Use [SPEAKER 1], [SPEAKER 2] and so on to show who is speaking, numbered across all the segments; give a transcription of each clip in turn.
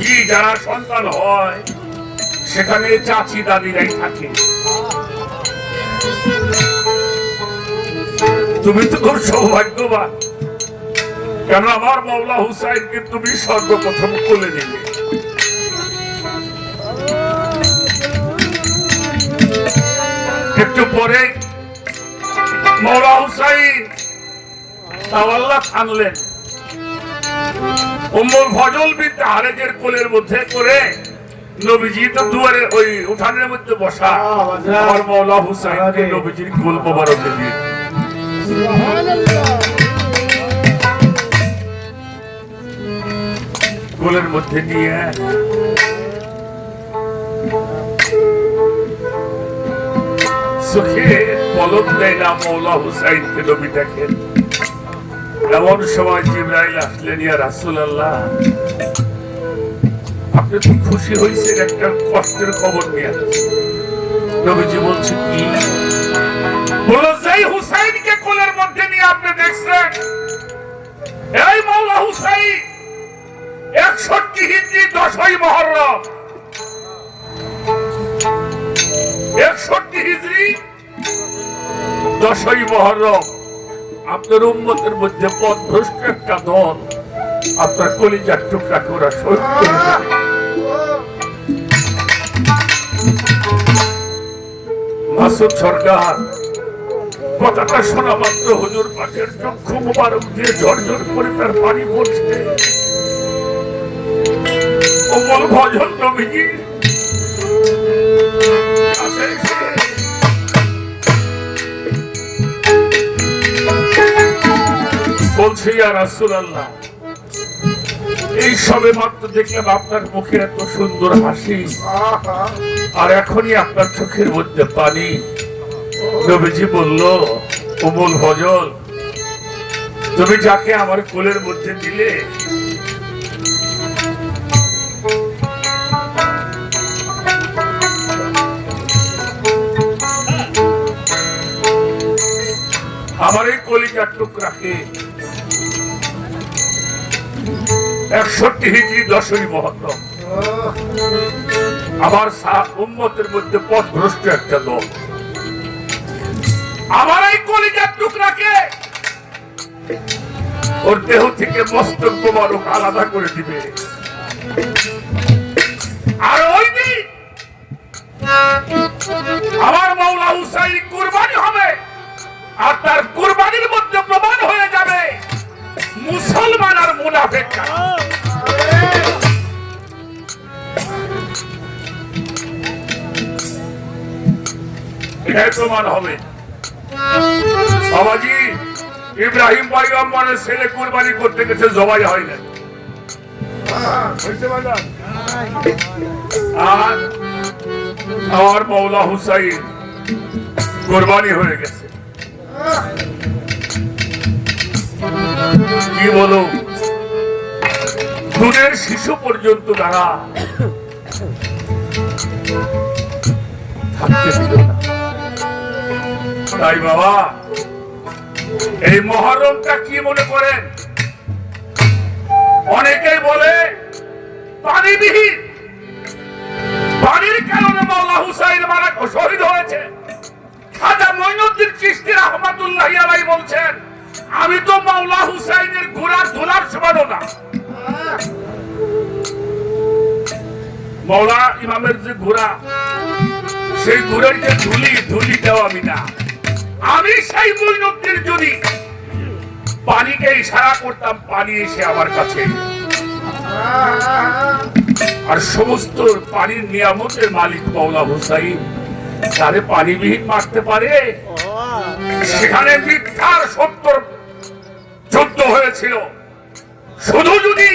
[SPEAKER 1] কি যারা সন্তান হয় সেখানে চাচি দাদিরাই থাকে। তুমি তো খুব সৌভাগ্যবান, কেন আমার মাওলা হুসাইনকে তুমি সর্বপ্রথম কোলে নিলে। একটু পরে মাওলা হুসাইন তাওয়াল্লা আনলেন, উম্মুল ফজল বিনতে হারেজের কোলের মধ্যে করে নবীজি তো দুয়ারে ওই উঠানের মধ্যে বসা, আমার মাওলা হুসাইনকে নবীজির কোল মোবারকে দিয়ে কোলের মধ্যে নিয়ে চোখে পলক দেয় না মাওলা হুসাইনকে নবী দেখেন। এমন সময় জিবরাইল আসলেন, ইয়া রাসূলুল্লাহ আপনি তো খুশি হয়েছেন একটা কষ্টের খবর নিয়ে। নবীজি বলছে কি? বলো যেই হুসাইনকে কোলের মধ্যে নিয়ে আপনি দেখছেন, এই মাওলা হুসাইন 61 হিজরি 10ই মুহররম, 61 হিজরি 10ই মুহররম আপনার উম্মতের মধ্যে পথভ্রষ্ট একটা দল আপনার কলিজার টুকরা করে শহীদ করে দেবে। মাসুদ সরকার কথাটা শোনা মাত্র হুজুর পাকের চক্ষু মোবারক দিয়ে ঝরঝর করে তার পানি পড়ছে। উম্মুল ফজল নবীজি বলছে, ইয়া রাসূলুল্লাহ এই সবে মাত্র দেখলাম আপনার মুখে এত সুন্দর হাসি, আর এখনই আপনার চোখের মধ্যে পানি। নবীজি বলল, উম্মুল ফজল তুমি যাকে আমার কোলের মধ্যে দিলে আমার এই কলিজার টুকরাকে 61 হিজরি 10ই মুহররম আমার উম্মতের মধ্যে পথভ্রষ্ট একটা দল আমার এই কলিজার টুকরাকে ওর দেহ থেকে মস্তক মোবারক আলাদা করে দিবে। আর ওই দিন আমার মাওলা হুসাইন কুরবানি হবে, আর তার কুরবানির মধ্যে প্রমাণ হয়ে যাবে মুসলমান আর মুনাফিক কারা। এটাই প্রমাণ হবে। বাবাজি ইব্রাহিম পয়গম্বরের ছেলে কুরবানি করতে গেছে, জবাই হয় না। আর আমার মাওলা হুসাইন কুরবানি হয়ে গেছে। কি বলো, দুধের শিশু পর্যন্ত তারা থাকতে দিল না। তাই বাবা এই মুহররমটা কি মনে করেন? অনেকেই বলে পানিবিহীন, পানির কারণে মাওলা হুসাইন মারা শহীদ হয়েছে। খাজা মঈনুদ্দিন চিশতি রাহমাতুল্লাহ আলাইহি বলছেন, আমি তো মাওলা হুসাইনের ঘোড়ার ধুলার সমানও না। মাওলা ইমামের যে ঘোড়া, সেই ঘোড়ার যে ধুলিটাও আমি না। আমি সেই মঈনুদ্দিন যদি পানিকে ইশারা করতাম, পানি এসে আমার কাছে, আর সমস্ত পানির নিয়ামতের মালিক মাওলা হুসাইন তারে পানিবিহীন মারতে পারে? সেখানে মিথ্যার 70 যুদ্ধ হয়েছিল। শুধু যদি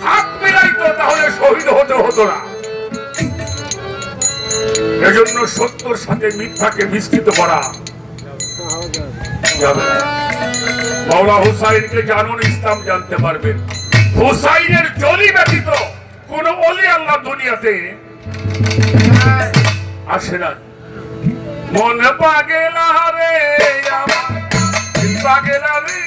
[SPEAKER 1] হাত মিলাইতো তাহলে শহীদ হতো না। এজন্য সত্যর সাথে মিথ্যাকে মিশ্রিত করা যাবে না। মাওলা হুসাইনকে জানুন, ইসলাম জানতে পারবেন। হুসাইনের জলি ব্যতীত কোন ওলি আল্লাহ দুনিয়াতে আসে না। মন পাগেলা রে পাগেলা রে,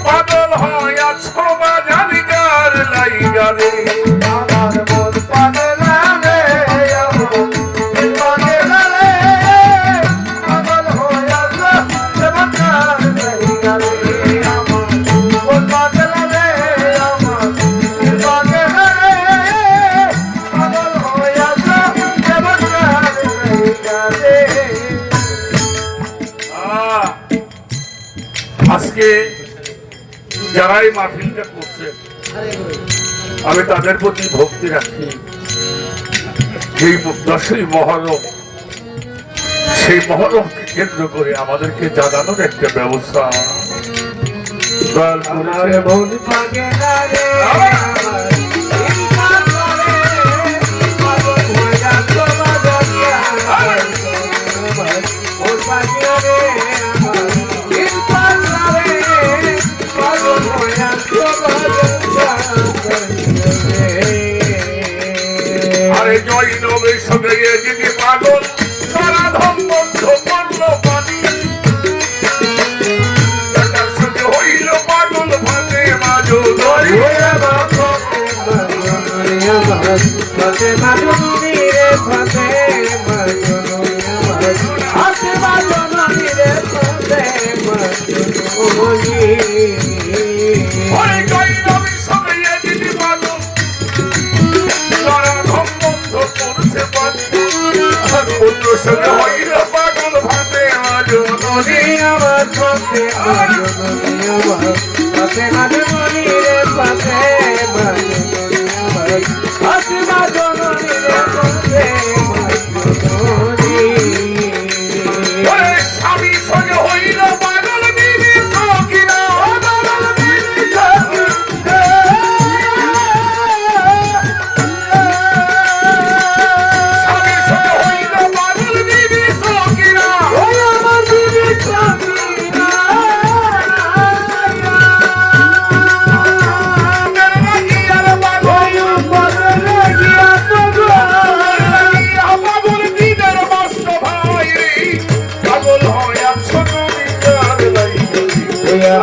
[SPEAKER 1] পাগল হইয়া ছোবা জানি গার লাইগা রে। যারাই মাহফিলটা করছে আমি তাদের প্রতি ভক্তি রাখি। এই 10ই মহরম, সেই মহরমকে কেন্দ্র করে আমাদেরকে জানানোর একটা ব্যবস্থা আরে জয় নবের সঙ্গে যদি পাগল সারা ধন বন্ধ করলো পানি তার সঙ্গে হইল পাগল ভাতে মাঝো পাগল ভাতে মাঝো আমার পথে স্বামী সঙ্গে হইল পাগল দিবি সকিনা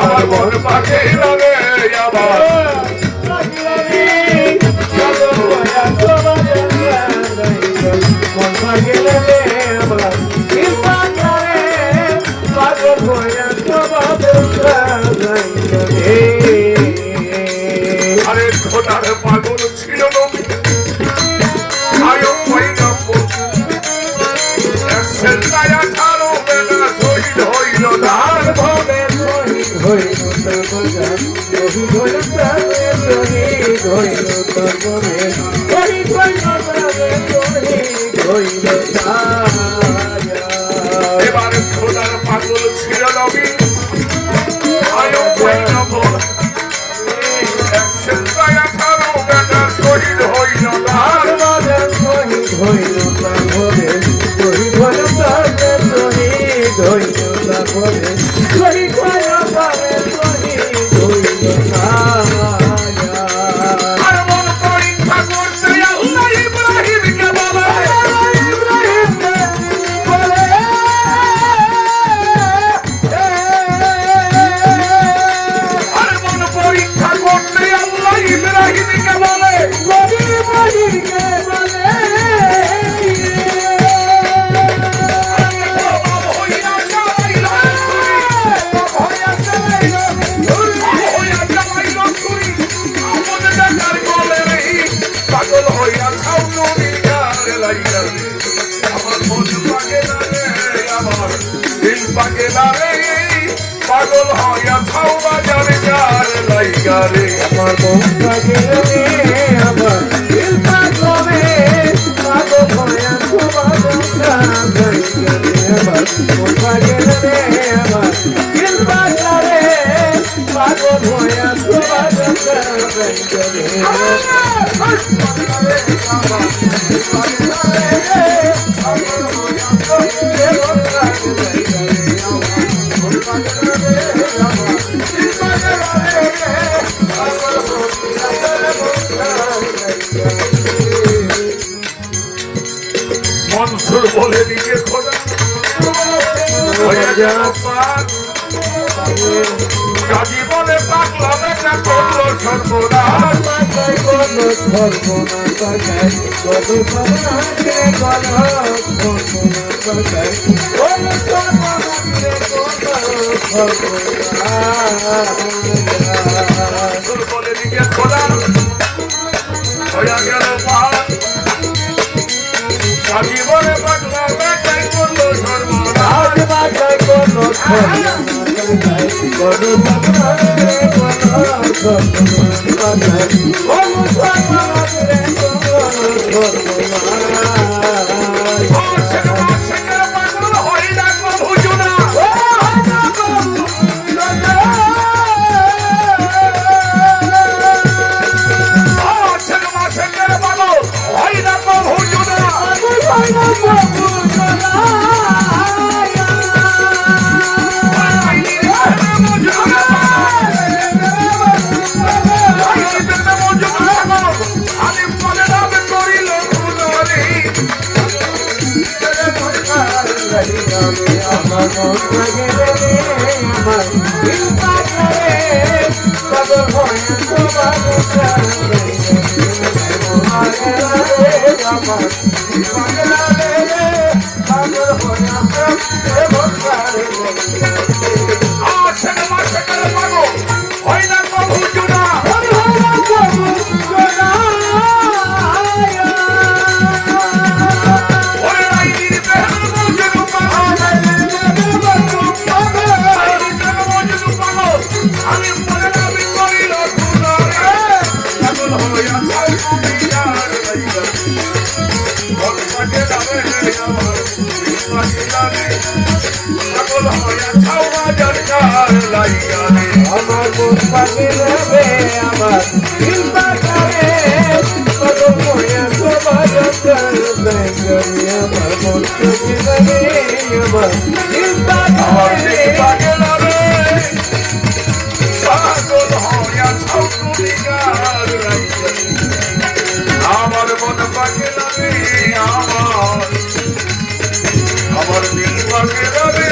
[SPEAKER 1] আমার মন পাখে লাগে আবার আরে খোদার পাগল ছিল শহীদ হইল ধার ভবে এবার খোদার পাগল ছিল নবী শহীদ হইল ধার আর মন পরীক্ষা করতে আল্লাহ ইব্রাহিমকে বলে আর মন পরীক্ষা করতে আল্লাহ ইব্রাহিমকে বলে পাগল হইয়া ছাউ নবীর লাইগা আমার মন পাগে লাগে আমার দিল পাগে লাগে পাগল হইয়া ছাউ বাজার যার লাইগা রে আমার মন পাগে লাগে আমার দিল পাগলে পাগল হইয়া ছাউ বাজার লাইগা রে আমার মন পাগে লাগে আমার দিল পাগলে পাগল হইয়া ছাউ বাজার লাইগা রে মনসুর বলে দিকে খোদা জীবনে পাগলা বেটা করলো সর্বনাশ বলে দিকে খোদা হইয়া গেল জীবনে পাগলা বেটাই করলো সর্বনাশ
[SPEAKER 2] আমার মন পাখি রবে আমার দিল পাখারে পাগল হইয়া সবার করবে আমার মন পাখি রবে আমার দিল পাখারে
[SPEAKER 1] পাগল রবে পাগল হইয়া ছাউনি গার লাইগা আমার মন পাগল রবে আমার দিল পাগল রবে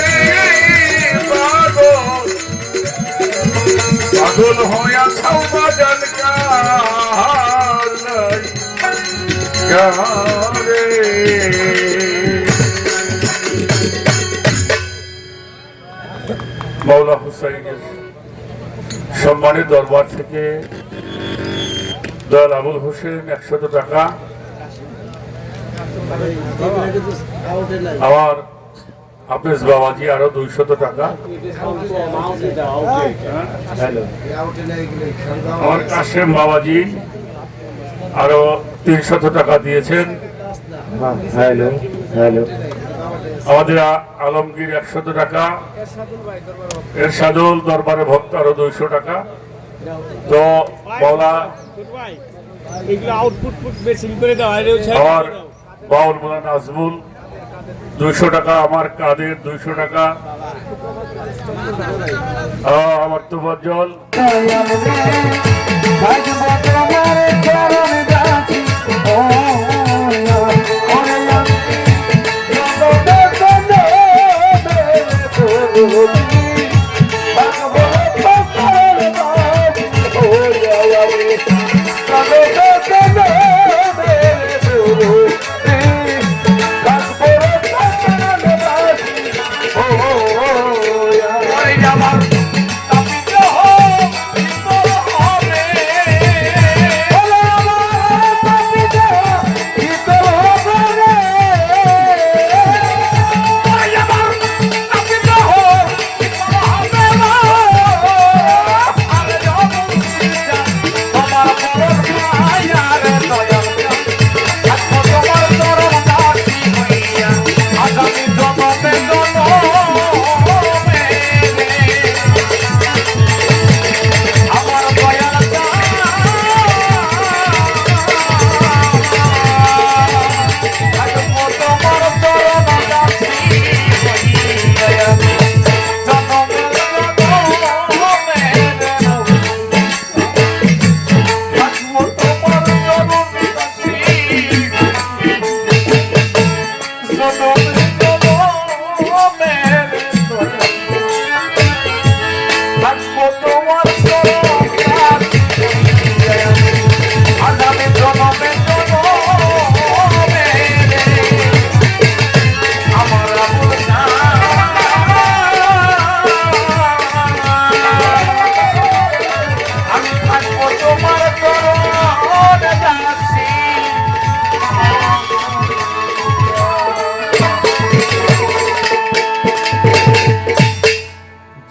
[SPEAKER 1] পাগল হইয়া ছাউ বাজান রে মৌলা হুসাইনের সম্মানের দরবার থেকে দয়াল আবুল হোসেন 100 টাকা, আমার হাফেজ বাবাজি আরো 200 টাকা, আমার কাশেম বাবাজি আরো 300 টাকা দিয়েছেন, আমাদের আলমগীর 100 টাকা, এরশাদুল দরবারে ভক্ত আরো 200 টাকা। তো মৌলা আমার বাউল মোলা নাজমুল 200 টাকা, আমার কাদের 200 টাকা, আমার তোফাজ্জল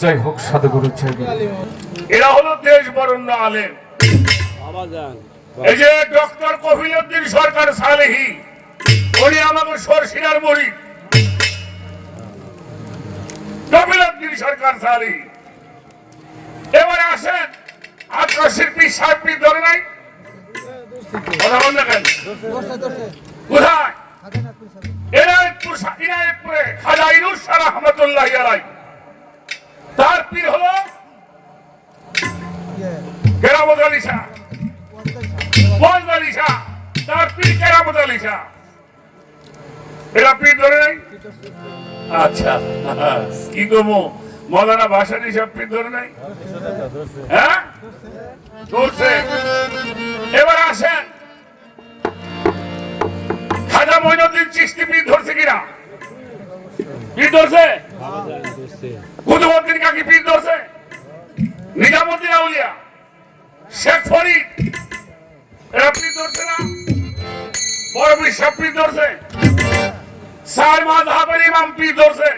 [SPEAKER 1] জয় হোক সাধুগুরু জয় গুরু। এরা হলো দেশ বরণ্য আলেম। এই যে ডক্টর কফিলউদ্দিন সরকার সালেহী, উনি আমাকে সরসিনার মুরিদ। কফিলউদ্দিন সরকার সালেহী। এবারে আসেন, আকাশের পীর সাহেব পীর ধরে নাই, কথা বল না কেন? কোথায়? ইনায়েতপুরে খাজা ইনুস শাহ রহমাতুল্লাহি আলাইহি। তার পীর হলো কেরামত আলী শাহ, ওয়াজ আলী শাহ। তার পীর কেরামত আলী শাহ। এরা পীর ধরে নাই? আচ্ছা, কি গমো মৌলানা ভাসানী সব পীর ধরে নাই? হ্যাঁ, ধরছে। এবার আসেন, খাজা মঈনুদ্দিন চিশতি পীর ধরছে কিনা? পীর ধরছে। কুতুবউদ্দিন কাকি পীর ধরছে। নিজামুদ্দিন আউলিয়া, শেখ ফরিদ, এরা পীর ধরছে না? বড় পীর সব পীর ধরছে। চার মাযহাবের ইমাম পীর ধরছে।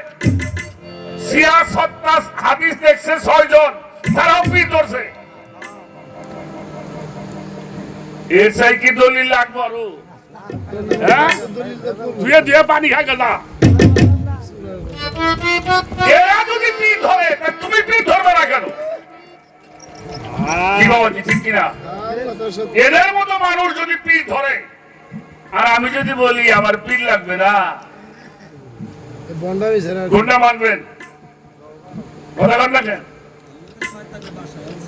[SPEAKER 1] শিয়া সত্তা হাদিস দেখছে 6 জন, তারাও পীর ধরছে। এর চাই কি দলিল লাগবে আরো? হ্যাঁ, ধুয়ে ধুয়ে পানি খাই গেলা। এরা যদি পীর ধরে, তুমি পীর ধরবে না কেন? কি বাবা, ঠিক কিনা? এদের মতো মানুষ যদি পীর ধরে, আর আমি যদি বলি আমার পীর লাগবে না, কোনটা মানবেন? কথা বল না কেন?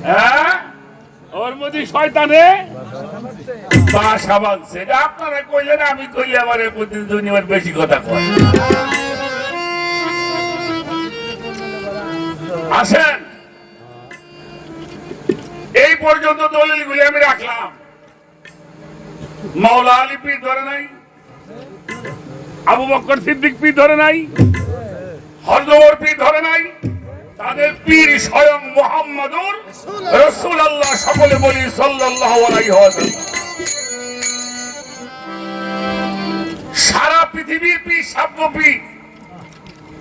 [SPEAKER 1] হ্যাঁ, ওর মধ্যে শয়তানে বাসা বাঁধছে। এটা আপনারা কইলেন, আমি কইলে আমার প্রতিদিন আমার বেশি কথা কয়। আসেন, এই পর্যন্ত দলিলগুলি আমি রাখলাম। মাওলা আলী পীর ধরে নাই, আবু বকর সিদ্দিক পীর ধরে নাই, হযরত ওমর পীর ধরে নাই। তাদের পীর স্বয়ং মুহাম্মদুর রাসূলুল্লাহ। সকলে বলি সাল্লাল্লাহু আলাইহি ওয়াসাল্লাম। সারা পৃথিবীর পীর সাব্য পীর।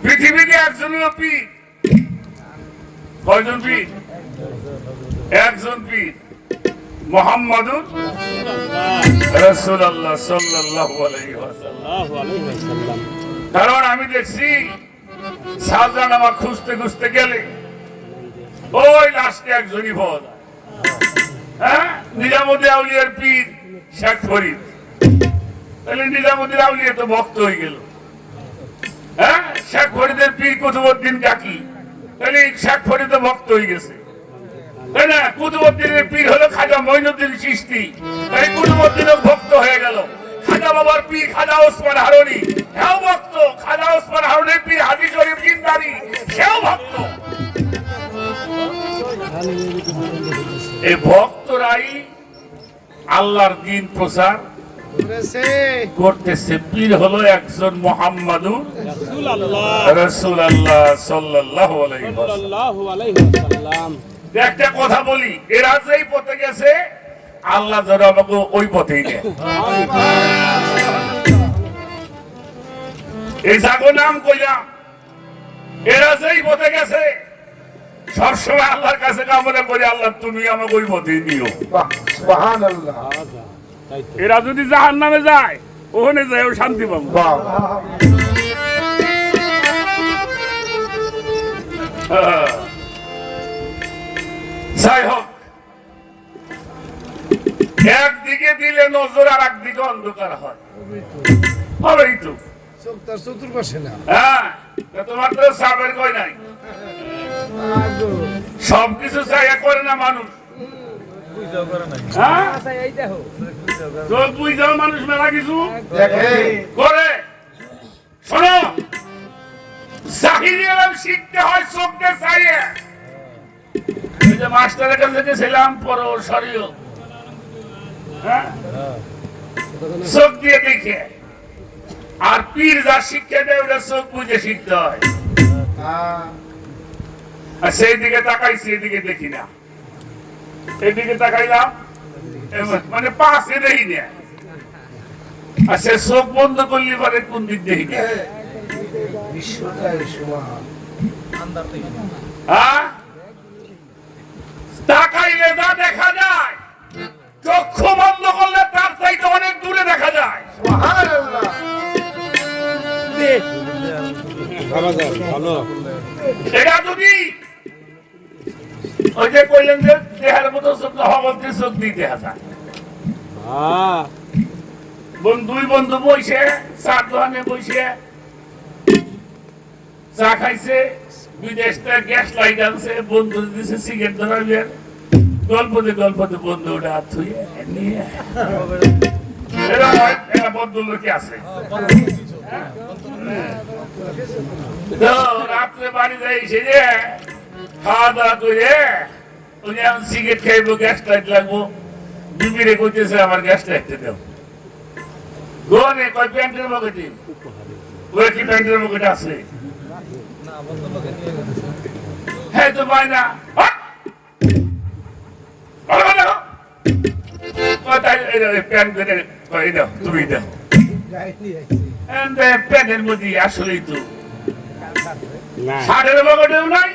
[SPEAKER 1] পৃথিবীতে একজনের পীর। কয়জন পীর? একজন পীর, মুহাম্মদুর রাসূলুল্লাহ সাল্লাল্লাহু আলাইহি ওয়াসাল্লাম। কারণ আমি দেখছি শাহজাহান আমার খুঁজতে খুঁজতে গেলে ওই লাস্টে একজনই পাওয়া যায়। হ্যাঁ, নিজামুদ্দিন আউলিয়ার পীর শেখ ফরিদ। তাহলে নিজামুদ্দিন আউলিয়া তো ভক্ত হয়ে গেল। হ্যাঁ, শেখ ফরিদের পীর কুতুবউদ্দিন কাকি, তাহলে শেখ ফরিদ ভক্ত হয়ে গেছে, তাই না? কুতুবউদ্দিনের পীর হলো খাজা মঈনুদ্দিন চিশতি, তাই কুতুবউদ্দিনও ভক্ত হয়ে গেল। খাজা বাবার পীর খাজা ওসমান হারুনি, সেও ভক্ত। খাজা ওসমান হারুনের পীর হাজী শরীফ জিন্দানি, সেও ভক্ত। এই ভক্তরাই আল্লাহর দ্বীন প্রচার করতেছে। পীর হলো একজন মুহাম্মদুর রাসূলুল্লাহ সাল্লাল্লাহু আলাইহি ওয়াসাল্লাম। একটা কথা বলি, এরা যেই পথে গেছে আল্লাহ যেন আমাকে ওই পথেই নেয়। এই জাগো নাম কইলাম, এরা যেই পথে গেছে সবসময় আল্লাহর কাছে কামনা করি, আল্লাহ তুমি আমাকে ওই পথেই নিও। সুবহানাল্লাহ। এরা যদি জাহান্নামে যায়, ওখানে যায় শান্তি পাবো। যাই হোক, একদিকে দিলে নজর আর একদিকে অন্ধকার হয়। হবেই তো,
[SPEAKER 2] চতুর্পাশে না।
[SPEAKER 1] হ্যাঁ, তোমার তো সাবের কই নাই। সবকিছু চাইয়া করে না মানুষ। মানুষ মেলা কিছু করে। শোনো, শিখতে হয় চোখকে চাইয়ে। মাস্টারের কাছে গেছিলাম পরও সরিও, চোখ দিয়ে দেখে। আর পীর যা শিক্ষা দেয় ওটা চোখ বুঝে শিখতে হয়। আর সেই দিকে তাকাইছি, এদিকে দেখি না। এদিকে তাকাইলাম, মানে পাশে দেখি না। আর সে চোখ বন্ধ করলে পরে কোন দিক দেখি না। হ্যাঁ, তাকাইলে যা দেখা যায়, চক্ষু বন্ধ করলে তার চাইতে অনেক দূরে দেখা যায়। এটা যদি ওই যে কইলেন যে দেহের মতো চোখ হবলতে চোখ দিয়ে দেখা যায়। দুই বন্ধু বইছে চার দোকানে বইছে চা খাইছে, বিদেশ থেকে গ্যাস লাইট আনছে, বন্ধু দিছে সিগারেট ধরাইলেন, গল্পতে গল্পতে বন্ধু ওটা হাত ধুয়ে নিয়ে এরা বন্ধু লোকে আছে। রাত্রে বাড়ি যাই সে যে খাওয়া দাওয়া করে উনি এখন সিগারেট খাইবো, গ্যাস লাইট লাগবো, বিবিরে কইতেছে আমার গ্যাস লাইটটা দেও। গোনে কয় প্যান্টের পকেটে, ওই কি প্যান্টের পকেটে আছে? হ্যাঁ তো পাই না, প্যান্টের মধ্যে আসলেই তো শার্টের পকেটেও নাই,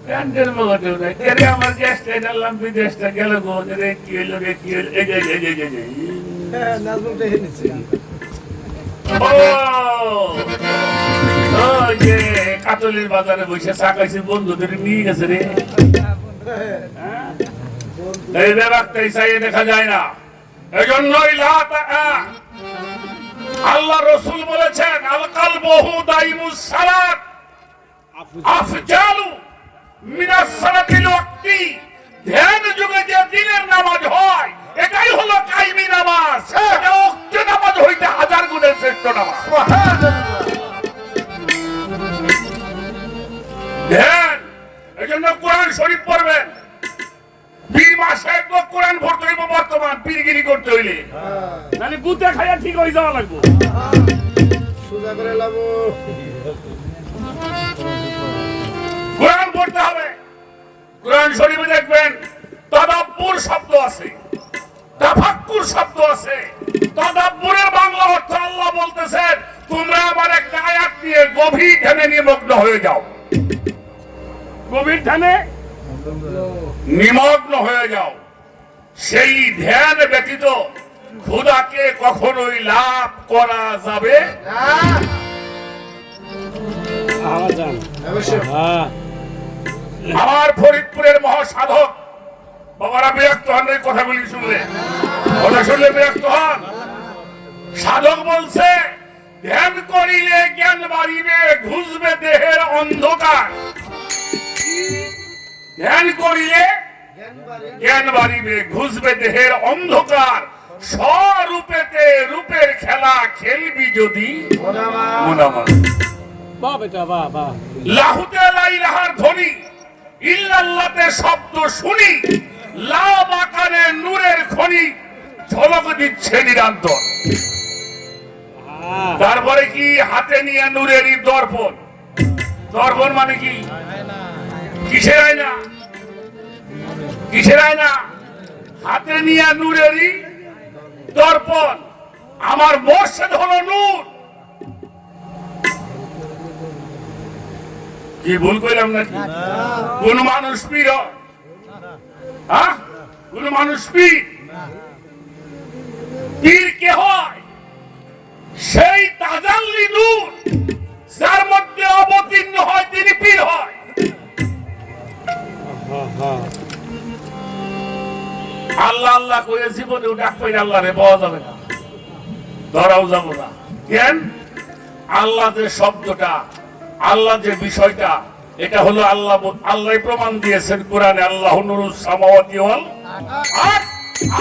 [SPEAKER 1] প্যান্টের পকেটেও নাই। আমার গ্যাসটা ডাললাম, বিদেশটা গেল গো, রে কি হইলো রে কি হইলো, এই যে কাতলির বাজারে বসে চা খাইছে, বন্ধুদের নিয়ে গেছে রে। এই ব্যাপারটাই চাইয়ে দেখা যায় না। এই জন্যই আল্লাহ রসুল বলেছেন আল কালবহু দাইমুস সালাত আফজালু মিনাস সালাতিল ওয়াক্তি। ধ্যান যুগে যে দিনের নামাজ হয় এটাই হলো কায়েমি নামাজ, এটা ওয়াক্তে নামাজ হইতে হাজার গুণের শ্রেষ্ঠ নামাজ। ধ্যান, এজন্য কোরআন শরীফ পড়বেন। 2 মাসে একবার কোরআন পড়তে হইব, বর্তমান পীরগিরি করতে হইলে মানে গুতে খাইয়া ঠিক হয়ে যাওয়া লাগবে।
[SPEAKER 2] সুজা করে লাবো,
[SPEAKER 1] কোরআন পড়তে হবে। কোরআন শরীফে দেখবেন তাদাব্বুর শব্দ আছে, তাফাক্কুর শব্দ আছে। তাদাব্বুরের বাংলা অর্থ আল্লাহ বলতেছেন তোমরা আমার একটা আয়াত নিয়ে গভীর ধ্যানে নিমগ্ন হয়ে যাও, গভীর ধ্যানে নিমগ্ন হয়ে যাও। সেই ধ্যান ব্যতীত খোদাকে কখনোই লাভ করা যাবে আমার ফরিদপুরের মহাসাধক বাবারা বিরক্ত হন এই কথাগুলি শুনলে, কথা শুনলে বিরক্ত হন। সাধক বলছে ধ্যান করিলে জ্ঞান বাড়িবে, ঘুষবে দেহের অন্ধকার। ধ্যান করিলে জ্ঞান বাড়িবে, ঘুষবে দেহের অন্ধকার। স্বরূপেতে রূপের খেলা খেলবি যদি লাহুতে লাইলাহার ধ্বনি, ইল্লাল্লাহতে শব্দ শুনি, লাভ আকারে নূরের খনি ঝলক দিচ্ছে নিরন্তর। তারপরে কি হাতে নিয়ে নূরেরই দর্পণ। দর্পণ মানে কি? কিসের আয়না? কিসের আয়না? হাতে নিয়ে নূরেরই দর্পণ। আমার মোর্শেদ হলো নূর। কি ভুল করলাম নাকি? কোন মানুষ পীর? হ্যাঁ, কোন মানুষ পীর? পীর কে হয়? সেই তাজাল্লি নূর যার মধ্যে অবতীর্ণ হয় তিনি পীর হয়। আল্লাহ আল্লাহ করে জীবনে ডাক পাই আল্লাহ রে পাওয়া যাবে না, ধরাও যাব না। কেন? আল্লাহ যে শব্দটা, আল্লাহ যে বিষয়টা, এটা হলো আল্লাহ। আল্লাহ প্রমাণ দিয়েছেন কোরআনে, আল্লাহ নূরুস সামাওয়াতি ওয়াল আরদ।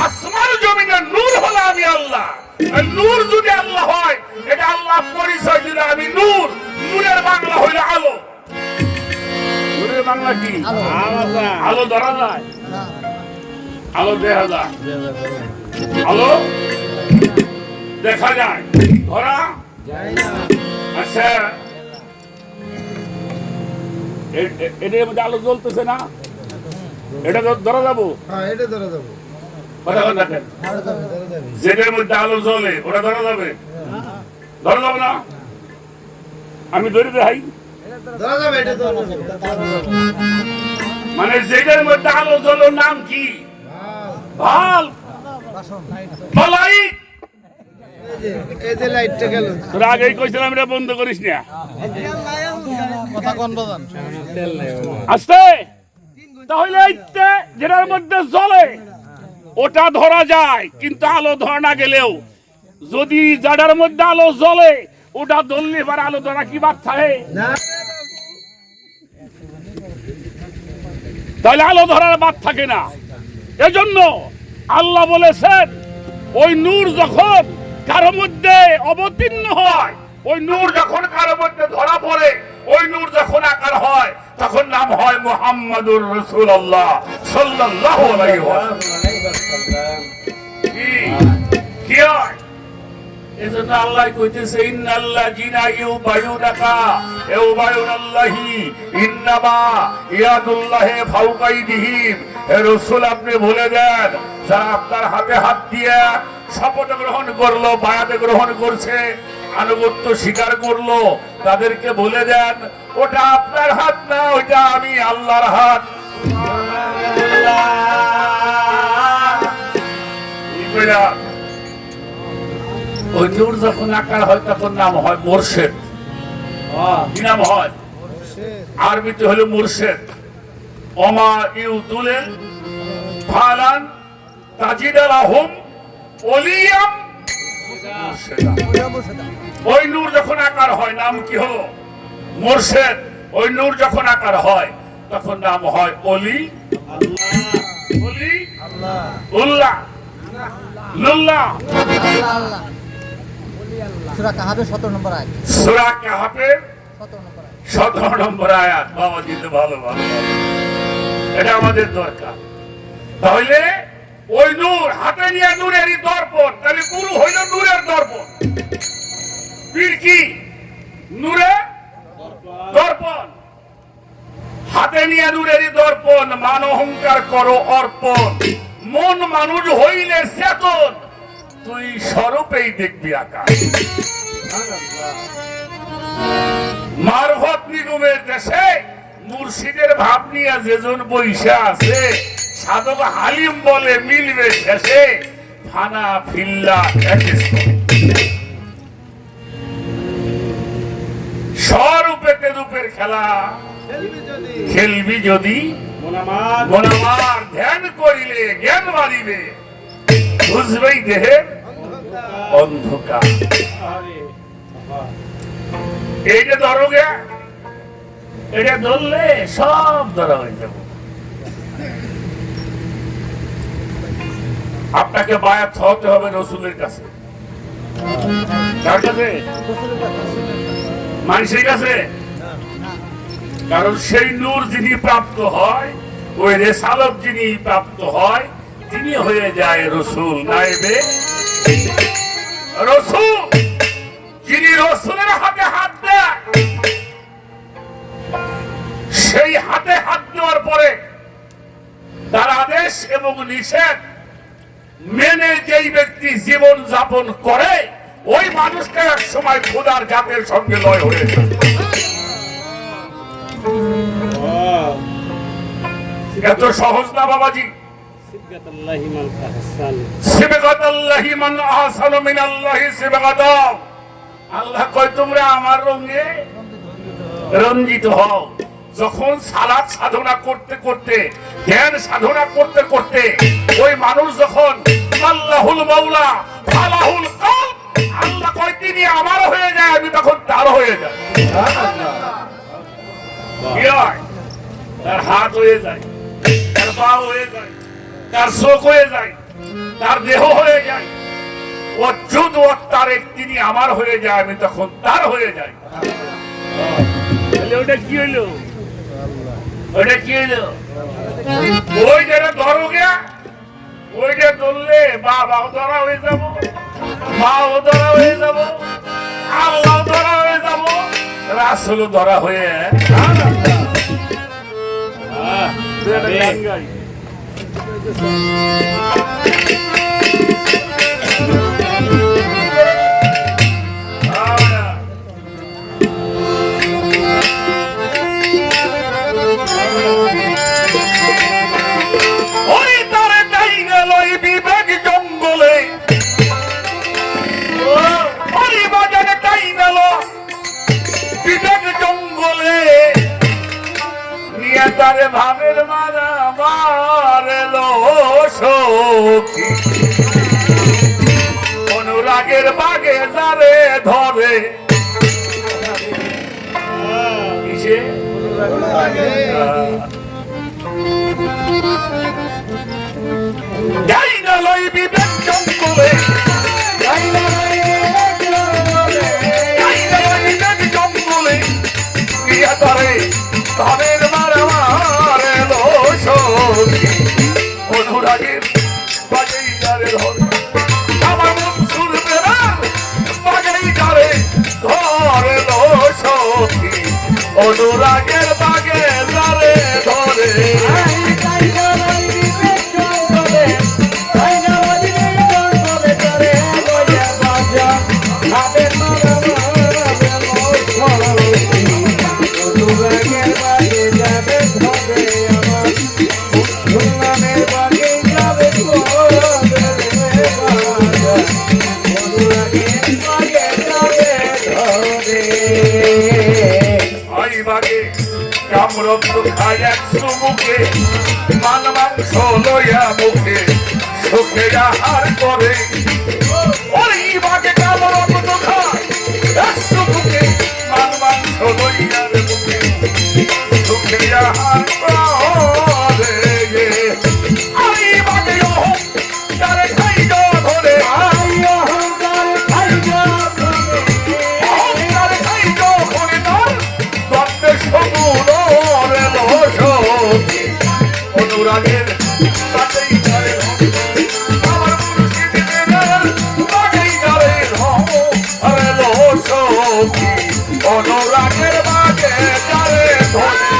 [SPEAKER 1] আসমান জমিনের নূর হলো আমি আল্লাহ। নূর যদি আল্লাহ হয়, এটা আল্লাহ পরিচয় দিলে আমি নূর। নূরের বাংলা হইল আলো। নূরের বাংলা কি? আলো ধরা যায়, আলো দেখা যায়, আলো দেখা যায়, ধরা আচ্ছা। এটার মধ্যে আলো জ্বলতেছে না, এটা ধরা যাবো?
[SPEAKER 2] এটা ধরা যাবো।
[SPEAKER 1] যেটার মধ্যে আলো জ্বলে ওটা ধরা যাবে? ধরা যাবে না। আমি ধরে দেখাই,
[SPEAKER 2] ধরা যাবে, এটা ধরা যাবে।
[SPEAKER 1] মানে যেটার মধ্যে আলো জ্বলো নাম কি? ভাল লাইট।
[SPEAKER 2] এই যে লাইটটা গেল।
[SPEAKER 1] তোর আগেই কইছিলাম এটা বন্ধ করিস না।
[SPEAKER 2] কথা কোন বাজান?
[SPEAKER 1] আস্তে। তাহলে এইটা যেটার মধ্যে জ্বলে ওটা ধরা যায়, কিন্তু আলো ধরা না গেলেও যদি যাটার মধ্যে আলো জ্বলে ওটা ধরলে এবার আলো ধরা কি বাদ থাকে?
[SPEAKER 2] না,
[SPEAKER 1] তাহলে আলো ধরার বাদ থাকে না। এজন্য আল্লাহ বলেছেন ওই নূর যখন কারো মধ্যে অবতীর্ণ হয়, ওই নূর যখন কারো মধ্যে ধরা পড়ে, ওই নূর যখন আকার হয় তখন নাম হয় মুহাম্মাদুর রাসূলুল্লাহ সাল্লাল্লাহু আলাইহি ওয়াসাল্লাম। কি হয়? এজন্য আল্লাহ কইতেছে ইন্নাল্লাযিনা ইউবায়ুনাকা ইউবায়ুনাল্লাহি ইন্নামা ইয়াদুল্লাহি ফাওকা আইদিহিম। হে রাসূল, আপনি বলে দেন যারা আপনার হাতে হাত দিয়ে শপথ গ্রহণ করলো, বায়াত গ্রহণ করছে, আনুগত্য স্বীকার করলো, তাদেরকে বলে দেন ওটা আপনার হাত না, ওটা আমি আল্লাহর হাত। সুবহানাল্লাহ। ওই নূর যখন আকার হয় তখন নাম হয় মুর্শিদ। কি নাম হয়? আরবিতে হলো মুর্শিদ। ওমা ইউদুলিল ফালান তাজিদ লাহুম ওলিয়াম মুর্শিদা। ওই নূর যখন আকার হয় নাম কি হলো? মুর্শিদ। ওই নূর যখন আকার হয় তখন নাম হয় ওলি আল্লাহ। ওলি আল্লাহ, উল্লাহ লুল্লাহ।
[SPEAKER 3] সূরা কাহাফের 17 নম্বর আয়াত।
[SPEAKER 1] সূরা কাহাফের
[SPEAKER 3] 17 নম্বর আয়াত।
[SPEAKER 1] 17 নম্বর আয়াত। বাবা দিতে ভালো ভালো, এটা আমাদের দরকার। তাহলে ওই নূর হাতে নিয়ে নূরেরই দর্পণ, তাহলে গুরু হইল নূরের দর্পণ। পীর কি? নূরের দর্পণ। হাতে নিয়ে নূরেরই দর্পণ, মান অহংকার করো অর্পণ। মন মানুষ হইলে চেতন, তুই স্বরূপেই দেখবি আকাশ। মারফত নিগমের দেশে মুর্শিদের ভাব নিয়ে যেজন বৈশা আছে, সাধক হালিম বলে মিলবে শেষে, ফানা ফিল্লা স্বরূপেতে রূপের খেলা খেলবি যদি মনামার ধ্যান করিলে জ্ঞান বাড়িবে, বুঝবেই দেহের অন্ধকার। এইটা ধরো গে, এটা ধরলে সব ধরা হয়ে যাব। আপনাকে বায়াত হতে হবে রসুলের কাছে। কার কাছে? মানুষের কাছে। কারণ সেই নূর যিনি প্রাপ্ত হয়, ওই রেসালত যিনি প্রাপ্ত হয়, তিনি হয়ে যায় রসুল নাইবে রসুল। যিনি রসুলের হাতে হাত দেয়, সেই হাতে হাত দেওয়ার পরে তার আদেশ এবং নিষেধ মেনে যেই ব্যক্তি জীবন যাপন করে, ওই মানুষটা এক সময় খোদার জাতের সঙ্গে লয় হয়ে যায়। এত সহজ না বাবাজি। সিবগাতাল্লাহি মান আহসানু মিনাল্লাহি সিবগাতা। আল্লাহ কয় তোমরা আমার রঙে রঞ্জিত হও। যখন সালাত সাধনা করতে করতে, ধ্যান সাধনা করতে করতে ওই মানুষ যখন আল্লাহুল মাওলা ফালাহুল কলব, আল্লাহ কয় তিনি আমার হয়ে যায়, আমি তখন তার হয়ে যাই। কি হয়? তার হাত হয়ে যায়, তার পা হয়ে যায়, তার চোখ হয়ে যায়, তার দেহ হয়ে যায়। অচ্যুত তারেক তিনি আমার হয়ে যায়, আমি তখন তার হয়ে যাই। ওটা কি হইলো? ওটা কি হইলো? ওই যেটা ধরো গে, ওইটা ধরলে বাবাও ধরা হয়ে যাব, মাও ধরা হয়ে যাব, আল্লাহ ধরা হয়ে যাব, রাসূল ধরা হয়ে বাগে যারে ধরে কিসে যাই না লই বিবেক জঙ্গলে যাই না লই বিবেক জঙ্গলে গিয়া তারে ধনের মারে লো সখী অনুরাগের বাগেই যারে ধরে আমার মন শুনবে না বাগেই যারে ধরে লো সখী অনুরাগের বাগে যারে ধরে কামরত্ন খায় একশো মুখে মান মাংস লইয়া মুখে সুখে আহার করে ওই বাগে কামরত্ন খায় একশো মুখে মান মাংস লইয়া মুখে সুখে আহার করে ওই বাগে তারে খাই ধরে অনুরাগের বাগেই যারে আমার মুর্শিদের বাগেই যারে ধরে লো সখী অনুরাগের বাগে যারে ধরে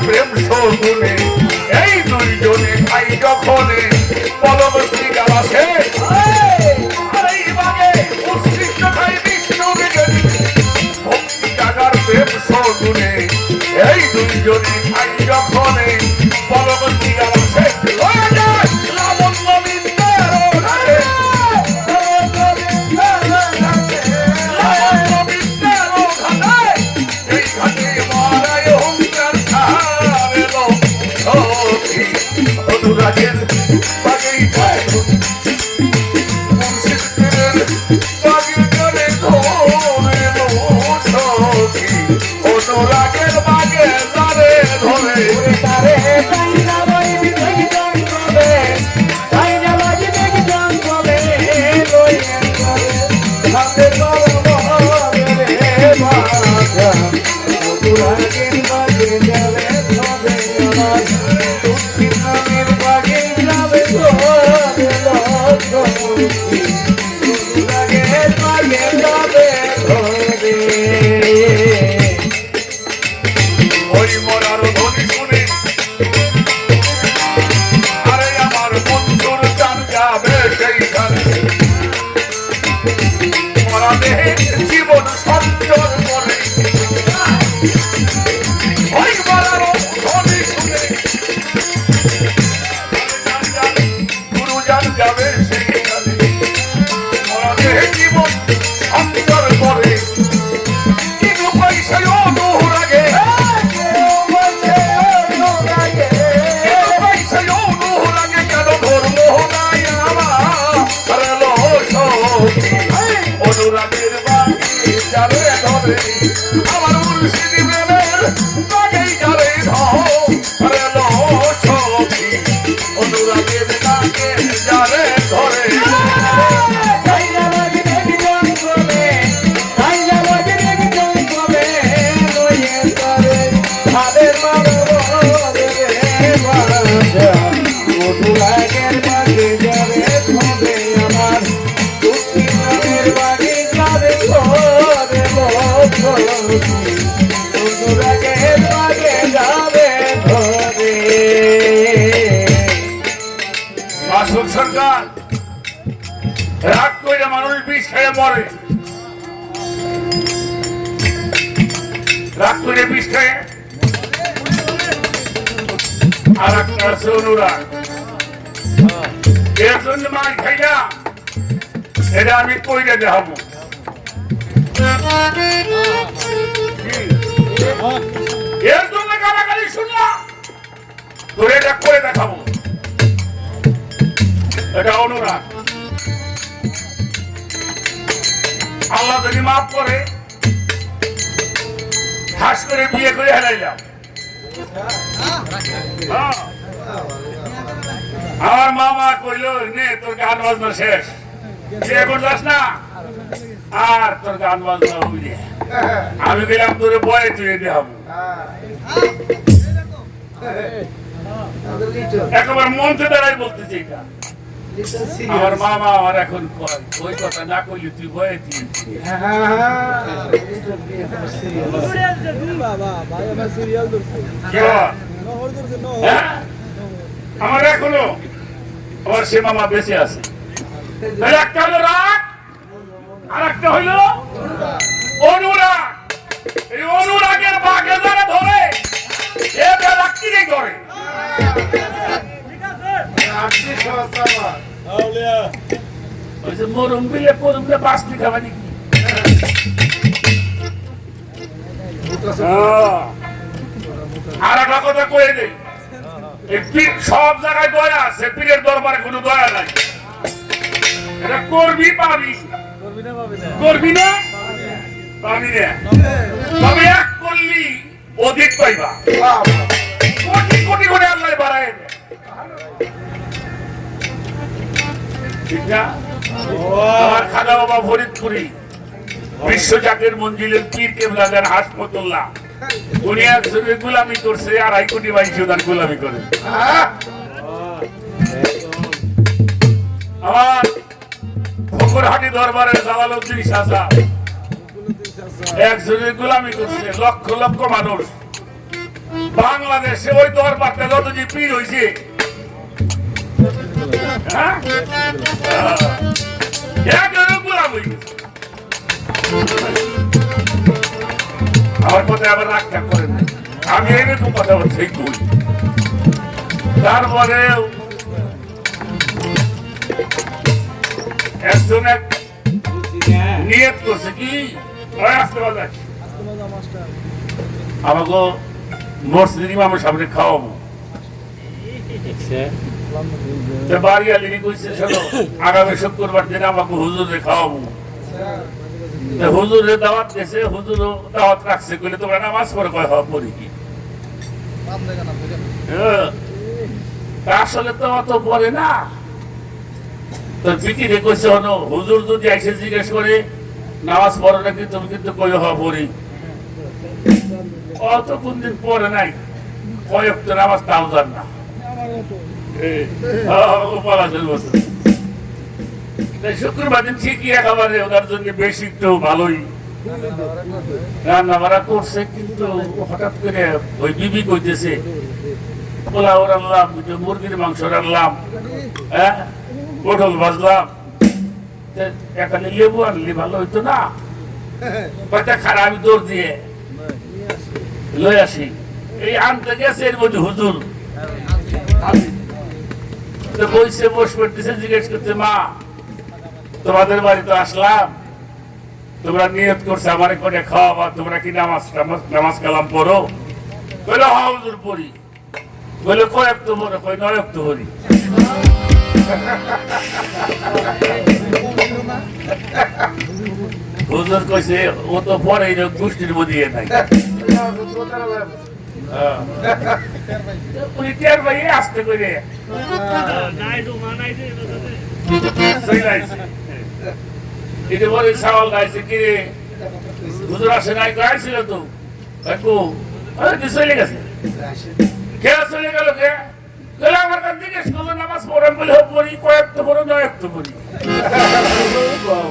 [SPEAKER 1] প্রেম সগুনে এই দুইজনে খাই যখনে পরবর্তী গালাসে উৎকৃষ্ট খাই বিষ্ণু ভক্তি কাকার প্রেম সগুনে এই দুইজনে খাই যখনে পরবর্তী গালাসে লাবণ্য অনুরাগের বাগেই যারে মুর্শিদের বাগে যারে ধরে লো সখী অনুরাগের বাগে যারে ধরে তারে ওই মরার ধ্বনি শুনে আরে আমার বন্ধুর চান যাবে সেইখানে মরা দেহে জীবন সঞ্চর করে ওই মরার ধ্বনি শুনে গুরু যান যাবে সেইখানে মরা দেহে জীবন সঞ্চর করে কিন্তু পয়সায় অনুরাগে অনুরাগের বাগে যারে ধরে আমার মুর্শিদের বাগেই যারে ধরে লো সখী অনুরাগের বাগে যারে ধরে মাসুদ সরকার রাগ করে মানুষ বিষ খেয়ে মরে, রাগ করে বিষ খেয়ে। আর একটা আছে অনুরাগ, এর জন্য মাছ খাই না, এটা আমি কইরে দেখাবো। এর জন্য গালাগালি শুনলাম, তোর এটা করে দেখাবো। এটা অনুরাগ, আল্লাহ যদি মাফ করে ঠাস করে বিয়ে করে হেলাইলাম। হ্যাঁ। আমার মামা কইল নে তোর গান বাজনা শেষ, বিয়ে করলাস না আর তোর গান বাজনা বুঝে। আমি গেলাম তোরে বয়ে চুয়ে দেখাবো। একবার মঞ্চে দাঁড়াই বলতেছি এটা। আমার মামা আমার এখন কয় ওই কথা না কইলি তুই বয়ে তুই। আমার এখনো আমার সে মামা বেঁচে আছে। একটা হলো রাগ আর একটা হইল অনুরাগ। এই অনুরাগের বাঘে যারা ধরে এ বেলা কি করে মরুম বিলে পরুম না বাঁচতে খাবা নাকি? আর একটা কথা কয়ে দেই, সব জায়গায় দয়া আছে, পীরের দরবারে কোনো দয়া নাই। এটা করবি পাবি, করবি না পাবি না। তবে এক করলি অধিক পাইবা, কোটি কোটি করে আল্লাহ বাড়ায় দেয়। ঠিক না? আমার খাদা বাবা ফরিদপুরি বিশ্ব জাকের মঞ্জিলের পীর কেবলা যান হাসমতুল্লাহ, উনি একজনের গোলামি করছে, 2.5 কোটি বাইশদার গোলামি করে। আমার ফকরহাটি দরবারের জালালউদ্দিন শাহ একজনের গোলামি করছে, লক্ষ লক্ষ মানুষ। বাংলাদেশে ওই দরবারটা যত যে পীর হয়েছে, আমার কথা আবার রাগটা করেন, আমি এরকম কথা বলছি। তারপরে একজন এক নিয়ত করছে কি আসতে পারে আমাকে মসজিদ ইমামের সামনে খাওয়াবো। বাড়ি আলিনি কইছে চলো আগামী শুক্রবার দিন আমাকে হুজুরে খাওয়াবো। হুজুরে দাওয়াত দিয়েছে, হুজুর দাওয়াত রাখছে, কইলে তোমরা নামাজ পড়ে কয় হওয়া পড়ি কি? আসলে তো অত পড়ে না। তোর পিটিরে কইছে হলো হুজুর যদি এসে জিজ্ঞেস করে নামাজ পড়ো নাকি, তুমি কিন্তু কই হওয়া পড়ি। অত কোন দিন পড়ে নাই, কয়েক তো নামাজ তাও জান না। শুক্রবার দিন ঠিকই একেবারে ওনার জন্য বেশি একটু ভালোই রান্না বাড়া করছে, কিন্তু হঠাৎ করে ওই বিবি কইতেছে পোলাও রান্নলাম, মুরগির মাংস রান্নলাম, হ্যাঁ পটল ভাজলাম, এখানে লেবু আনলি ভালো হইতো না? কয়টা খারাপ আমি দৌড় দিয়ে লই আসি। এই আনতে গেছে এর মধ্যে হুজুর বইছে, বস পড়তেছে, জিজ্ঞেস করছে মা তোমাদের বাড়ি তো আসলাম, তোমরা নিয়ত করছে আমার কোটে খাওয়াবা, তোমরা কি নামাজ কালাম পড়ো? বলে হ্যাঁ হুজুর পড়ি। বলে কয়েক তো পড়ো? কয় 9 তো পড়ি। হুজুর কইছে ও তো পরে গোষ্ঠীর মধ্যে নাই। উনি টের পাইয়ে আসতে করে এটা বলে সওয়াল গাইছে কি রে হুজুর আসে নাই? গাইছিল তো চলে গেছে। কে চলে গেল? কে গেলে আমার কাছে জিজ্ঞেস করলো নামাজ পড়েন? বলে পড়ি, কয়েক তো পড়ো, 9 তো পড়ি।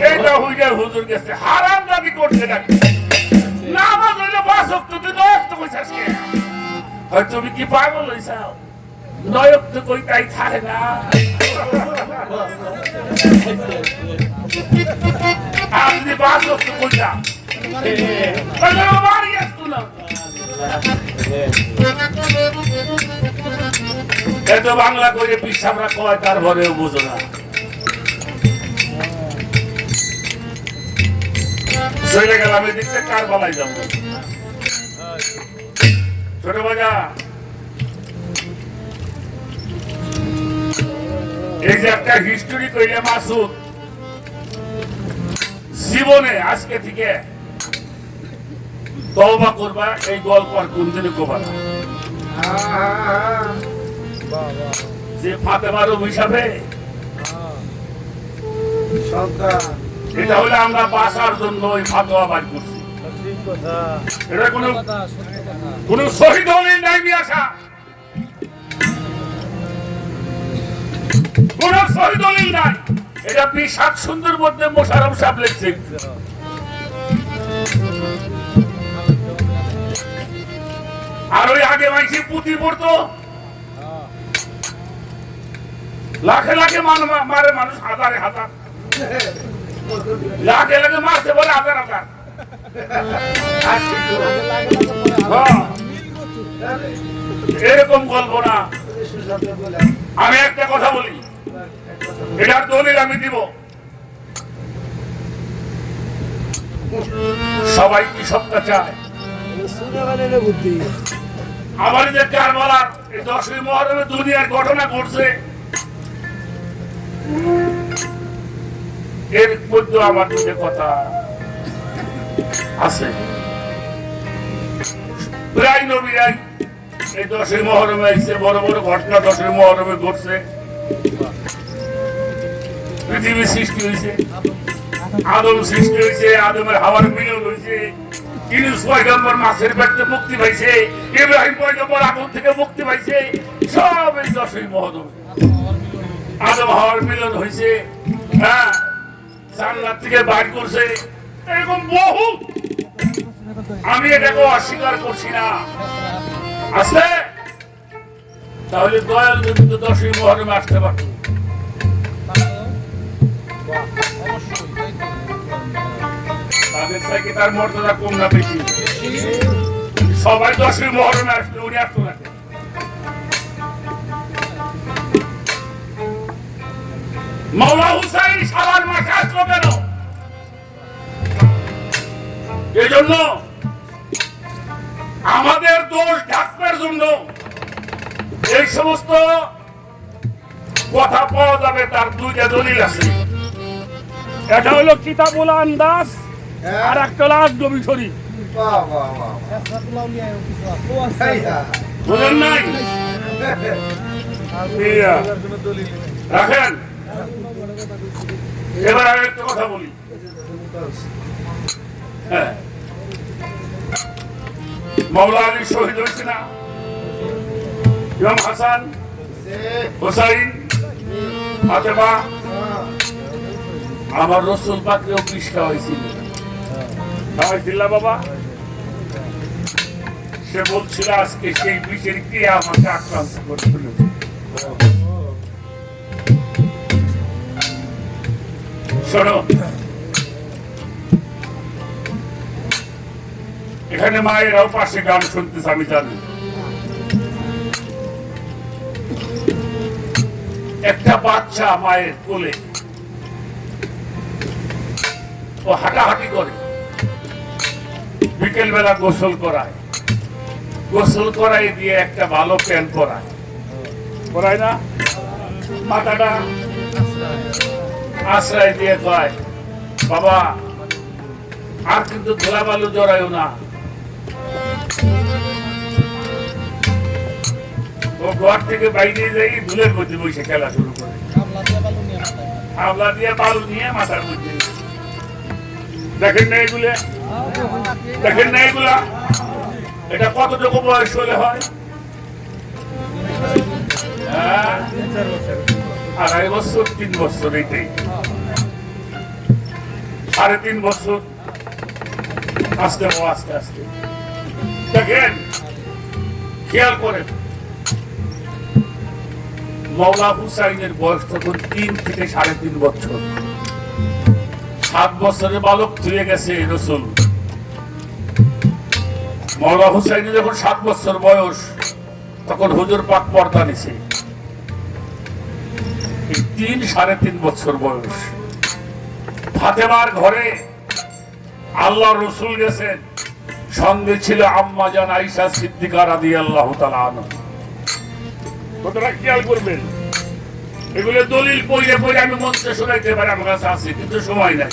[SPEAKER 1] এইটা হইলে হুজুর গেছে হারাম দাবি করছে নাকি? নামাজ হইলে 5 ওয়াক্ত, তুই 9 তো কইছাস কে? হয় তুমি কি পাগল হইছাও? 9 তো কই তাই থাকে না। না তাহলে বাড়ি আসতো না এত বাংলা করে পিসাবরা কয় তারপরেও বুঝো না চলে গেলাম এদিকে কার বলাই যাবো ছোট বাজা এই যে একটা হিস্টোরি কইলে মাসুদ জীবনে আজকে থেকে তওবা করবা এই গল্প আর কোনদিনও করবা না যে ফাতেমার অভিশাপে এটা হলে আমরা বাঁচার জন্য ওই ফাতোয়া বার করছি এটা কোন শহীদ হলে নাই আসা কোন শহীদ হলে নাই এটা ২৭ সুন্দর মধ্যে মোশাররফ সাহেব লিখছে আর ওই আগে মাইছি পুঁতি পড়তো লাখে লাখে মারে মানুষ হাজারে হাজার লাখে লাখে মারতে বলে হাজার হাজার এরকম গল্প না আমি একটা কথা বলি এটার দলিল আমি দিব সবাই কি সবটা চায় আমার যে কারবালার 10ই মুহররমে দুনিয়ার ঘটনা ঘটছে এর মধ্যে আমার যে কথা আছে প্রায় নবীরাই এই 10ই মুহররমে এসে বড় বড় ঘটনা 10ই মুহররমে ঘটছে পৃথিবী সৃষ্টি হয়েছে আদম সৃষ্টি হয়েছে আদমের হাওয়ার মিলন হয়েছে ইউনুস পয়গম্বর মাছের পেট থেকে মুক্তি পাইছে ইব্রাহিম পয়গম্বর আগুন থেকে মুক্তি পাইছে সব এই 10ই মুহররম আদম হাওয়ার মিলন হয়েছে হ্যাঁ জান্নাত থেকে বাইর করছে এরকম বহু আমি এটাকে অস্বীকার করছি না আসলে তাহলে দয়াল কিন্তু 10ই মুহররমে আসতে পারত তাদের থেকে তার মর্যাদা কম না বেশি সবাই 10ই মুহররমে আসলে উনি আসতো না মাওলা হুসাইন সাবান মাসে আসলো কেন এই জন্য আমাদের দোষ ঢাকবার জন্য এই সমস্ত কথা পাওয়া যাবে তার দুইটা দলিল আছে এটা হলো কিতাবুল আন্দাস আর একটা হলো আজগবি শরীফ বুঝেন নাই রাখেন এবার আমি একটা কথা বলি মাওলা আলী শহীদ হয়েছে না ইমাম হাসান হুসাইন ফাতেমা আমার রসুল পাকেও বিষ খাওয়াইছিল খাওয়াইছিল বাবা সে বলছিল আজকে সেই বিষের কে আমাকে আক্রান্ত করে ফেলেছে শোনো এখানে মায়েরাও পাশে গান শুনতেছে আমি জানি একটা বাচ্চা মায়ের কোলে ও হাঁটাহাঁটি করে বিকেল বেলা গোসল করায় দিয়ে একটা ভালো প্যান্ট পরায় না মাথাটা আশ্রয় দিয়ে কয় বাবা আর কিন্তু ধোলা বালু জড়ায়ও না ও ঘর থেকে বাইরে যাই ধুলের মধ্যে বসে খেলা শুরু করে হাবলা দিয়ে বালু নিয়ে মাথার মধ্যে দেখেন না এগুলা এটা কতটুকু বয়স হলে হয় 2.5 বছর 3 বছর এটাই 3.5 বছর আস্তে আস্তে দেখেন খেয়াল করেন মাওলা হুসাইনের বয়স তখন 3 থেকে 3.5 বছর 7 বছরের বালক থুয়ে গেছে রসুল। মওলা হুসাইন যখন 7 বছর বয়স, তখন হুজুর পাক পর্দা নিছে। 3-3.5 বছর বয়স। ফাতেমার ঘরে আল্লাহ রসুল গেছেন, সঙ্গে ছিল আম্মা জান আয়েশা সিদ্দিকা রাদিয়াল্লাহু তাআলা আনহা। কতটা খেয়াল করবেন, এগুলো দলিল পড়ে পড়ে আমি মঞ্চে শোনাইতে পারি, আমার কাছে আছে, কিন্তু সময় নাই।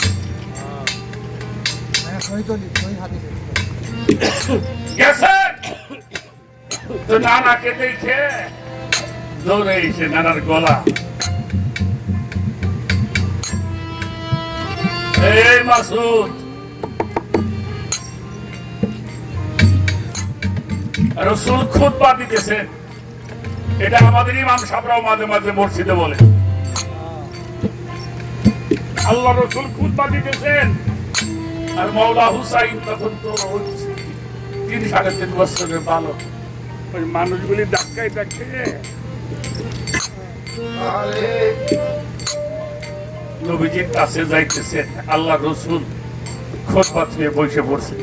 [SPEAKER 1] গেছেন তো নানাকে দেখে দৌড়ে এসে নানার গলা, এই মাসুদ, রসুল খুতবা দিতেছেন। এটা আমাদের ইমাম সাহেবরাও মাঝে মাঝে মসজিদে বলে, আল্লাহ রসুল খুতবা দিতেছেন, আর মওলা হুসাইন তখন তো 3-3.5 বছরের বালক। ওই মানুষগুলি ধাক্কায় ধাক্কায় নবীজির কাছে যাইতেছেন, আল্লাহ রসুল খুতবা দিয়ে বসে পড়ছে।